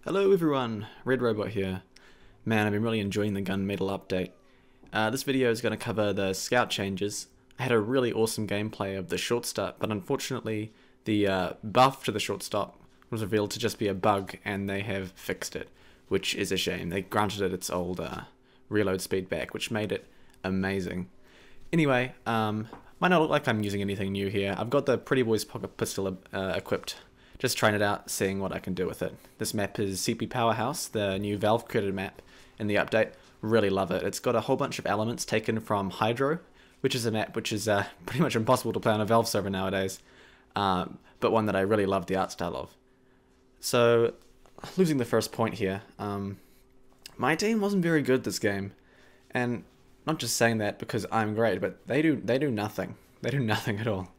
Hello everyone, Red Robot here. Man, I've been really enjoying the gun Mettle update. This video is going to cover the scout changes. I had a really awesome gameplay of the short stop, but unfortunately the buff to the short stop was revealed to just be a bug and they have fixed it, which is a shame. They granted it its old reload speed back, which made it amazing. Anyway, might not look like I'm using anything new here. I've got the Pretty Boys pocket pistol equipped. Just trying it out, seeing what I can do with it. This map is CP Powerhouse, the new Valve created map in the update. Really love it. It's got a whole bunch of elements taken from Hydro, which is a map which is pretty much impossible to play on a Valve server nowadays, but one that I really love the art style of. So, losing the first point here, my team wasn't very good this game, and not just saying that because I'm great, but they do nothing. They do nothing at all.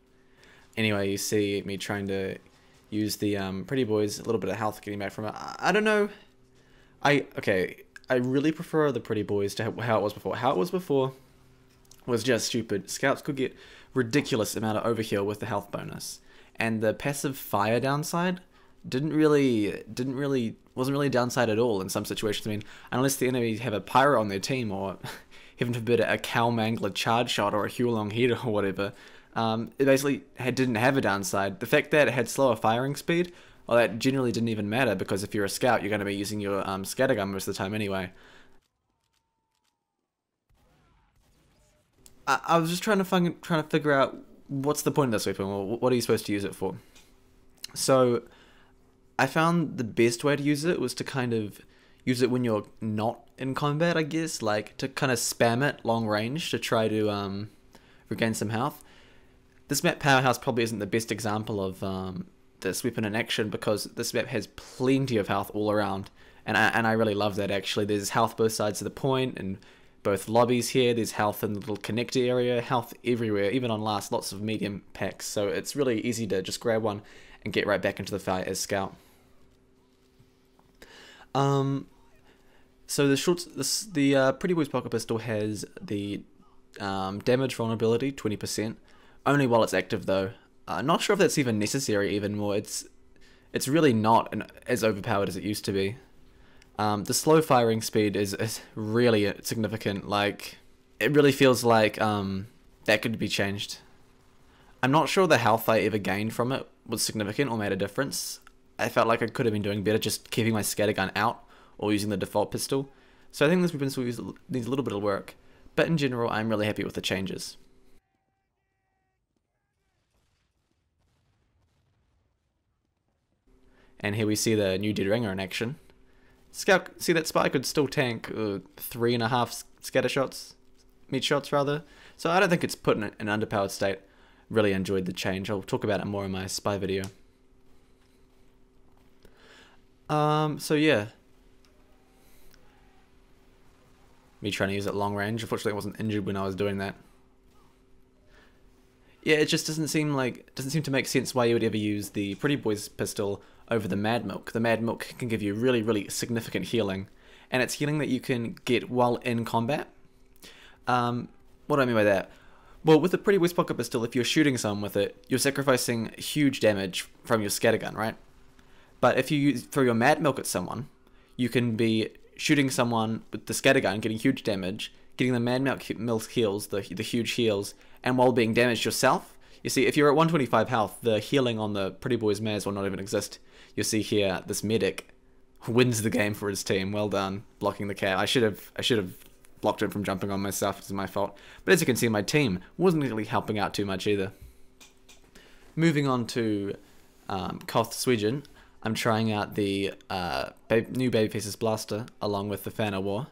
Anyway, you see me trying to use the Pretty Boys, a little bit of health getting back from it. I don't know. I really prefer the Pretty Boys to how it was before. How it was before was just stupid. Scouts could get ridiculous amount of overheal with the health bonus, and the passive fire downside wasn't really a downside at all in some situations. I mean, unless the enemy have a pyro on their team, or heaven forbid a cow mangler charge shot or a Huolong heater or whatever. It basically didn't have a downside. The fact that it had slower firing speed, well, that generally didn't even matter, because if you're a scout, you're going to be using your scattergun most of the time anyway. I was just trying to figure out what's the point of this weapon, or what are you supposed to use it for. So I found the best way to use it was to kind of use it when you're not in combat, I guess, like to kind of spam it long range to try to regain some health. This map Powerhouse probably isn't the best example of this weapon in action, because this map has plenty of health all around, and I really love that actually. There's health both sides of the point, and both lobbies here, there's health in the little connector area, health everywhere, even on last, lots of medium packs, so it's really easy to just grab one and get right back into the fight as scout. So the Pretty Boys pocket pistol has the damage vulnerability 20%. Only while it's active though. Not sure if that's even necessary even more. It's really not as overpowered as it used to be. The slow firing speed is really significant. Like, it really feels like that could be changed. I'm not sure the health I ever gained from it was significant or made a difference. I felt like I could have been doing better just keeping my scattergun out or using the default pistol. So I think this weapon still needs a little bit of work. But in general, I'm really happy with the changes. And here we see the new Dead Ringer in action. Scout, see that spy could still tank 3.5 scatter shots, meat shots rather. So I don't think it's put in an underpowered state. Really enjoyed the change. I'll talk about it more in my spy video. So yeah. Me trying to use it long range. Unfortunately I wasn't injured when I was doing that. Yeah, it just doesn't seem to make sense why you would ever use the Pretty Boys pistol over the Mad Milk. The Mad Milk can give you really significant healing, and it's healing that you can get while in combat. What do I mean by that? Well, with the Pretty Boys pocket pistol, if you're shooting someone with it, you're sacrificing huge damage from your scattergun, right? But if you throw your Mad Milk at someone, you can be shooting someone with the scattergun, getting huge damage, getting the Mad Milk heals, the huge heals, and while being damaged yourself. You see, if you're at 125 health, the healing on the Pretty Boys Maz will not even exist. You'll see here, this medic wins the game for his team. Well done, blocking the cat. I should have blocked him from jumping on myself. It's my fault. But as you can see, my team wasn't really helping out too much either. Moving on to Koth Sweden, I'm trying out the new Babyface's Blaster along with the Fan of War.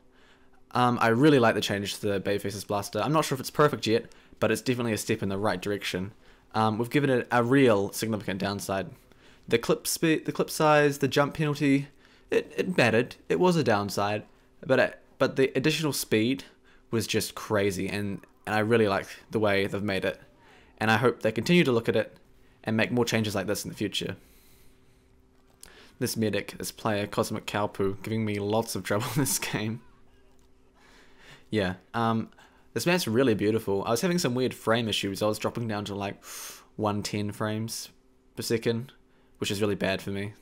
I really like the change to the Babyface's Blaster. I'm not sure if it's perfect yet, but it's definitely a step in the right direction. We've given it a real significant downside. The clip speed, the clip size, the jump penalty, it mattered. It was a downside, but the additional speed was just crazy, and I really like the way they've made it. And I hope they continue to look at it and make more changes like this in the future. This medic, this player, Cosmic Cowpoo, giving me lots of trouble in this game. Yeah, this map's really beautiful. I was having some weird frame issues. I was dropping down to like 110 frames per second, which is really bad for me.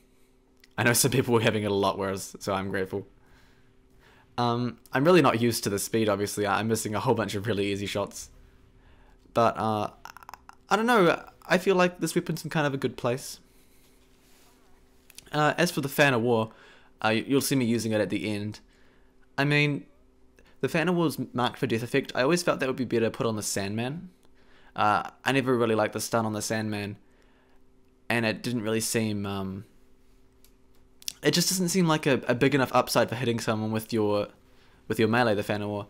I know some people were having it a lot worse, so I'm grateful. I'm really not used to the speed, obviously. I'm missing a whole bunch of really easy shots. But, I don't know, I feel like this weapon's in kind of a good place. As for the Fan of War, you'll see me using it at the end. I mean, the Fan of War's marked for death effect. I always felt that would be better put on the Sandman. I never really liked the stun on the Sandman. And it didn't really seem, it just doesn't seem like a big enough upside for hitting someone with your melee, the Fan of War.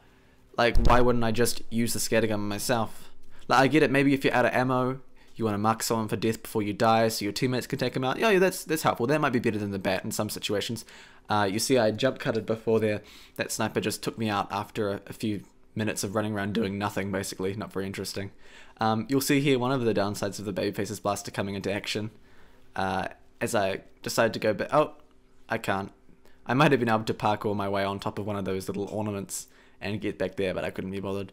Like, why wouldn't I just use the scattergun myself? Like, I get it, maybe if you're out of ammo, you want to mark someone for death before you die so your teammates can take them out. Yeah, that's helpful. That might be better than the bat in some situations. You see I jump cutted before there. That sniper just took me out after a few minutes of running around doing nothing, basically. Not very interesting. You'll see here one of the downsides of the Babyface's blaster coming into action. As I decide to go back... Oh, I can't. I might have been able to parkour my way on top of one of those little ornaments and get back there, but I couldn't be bothered.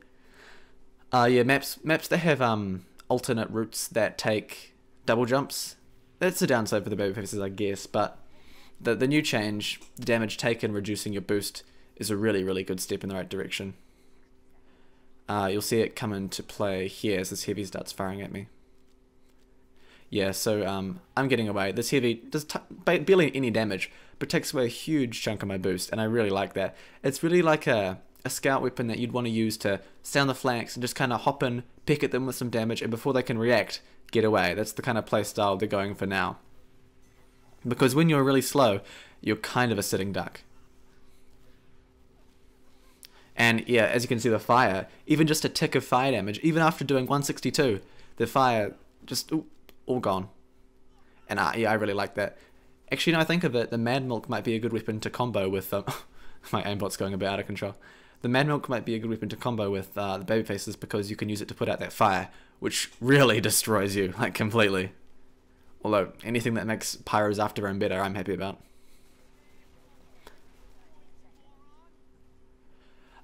Yeah, maps that have alternate routes that take double jumps. That's the downside for the Babyfaces, I guess, but the new change, the damage taken reducing your boost, is a really, really good step in the right direction. You'll see it come into play here as this heavy starts firing at me. Yeah, so I'm getting away. This heavy does barely any damage, but takes away a huge chunk of my boost, and I really like that. It's really like a scout weapon that you'd want to use to stay on the flanks and just kind of hop in, pick at them with some damage, and before they can react, get away. That's the kind of playstyle they're going for now. Because when you're really slow, you're kind of a sitting duck. And yeah, as you can see, the fire, even just a tick of fire damage, even after doing 162, the fire just all gone. And yeah, I really like that. Actually, now I think of it, the Mad Milk might be a good weapon to combo with... my aimbot's going a bit out of control. The Mad Milk might be a good weapon to combo with the Babyfaces because you can use it to put out that fire, which really destroys you, like, completely. Although, anything that makes Pyro's afterburn better, I'm happy about.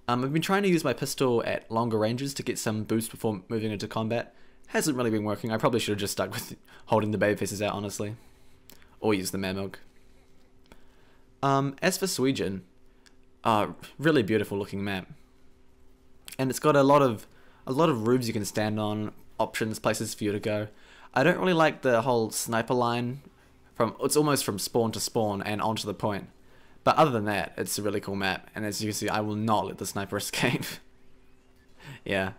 I've been trying to use my pistol at longer ranges to get some boost before moving into combat. Hasn't really been working. I probably should have just stuck with holding the Babyfaces out, honestly. Or use the Mad Milk. As for Sweden, really beautiful looking map. And it's got a lot of roofs you can stand on, options, places for you to go. I don't really like the whole sniper line. It's almost from spawn to spawn and onto the point. But other than that, it's a really cool map. And as you can see, I will not let the sniper escape. Yeah.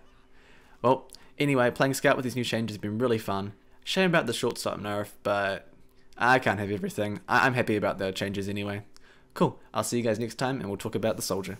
Well, anyway, playing Scout with these new changes has been really fun. Shame about the short stop nerf, but I can't have everything. I'm happy about the changes anyway. Cool, I'll see you guys next time and we'll talk about the soldier.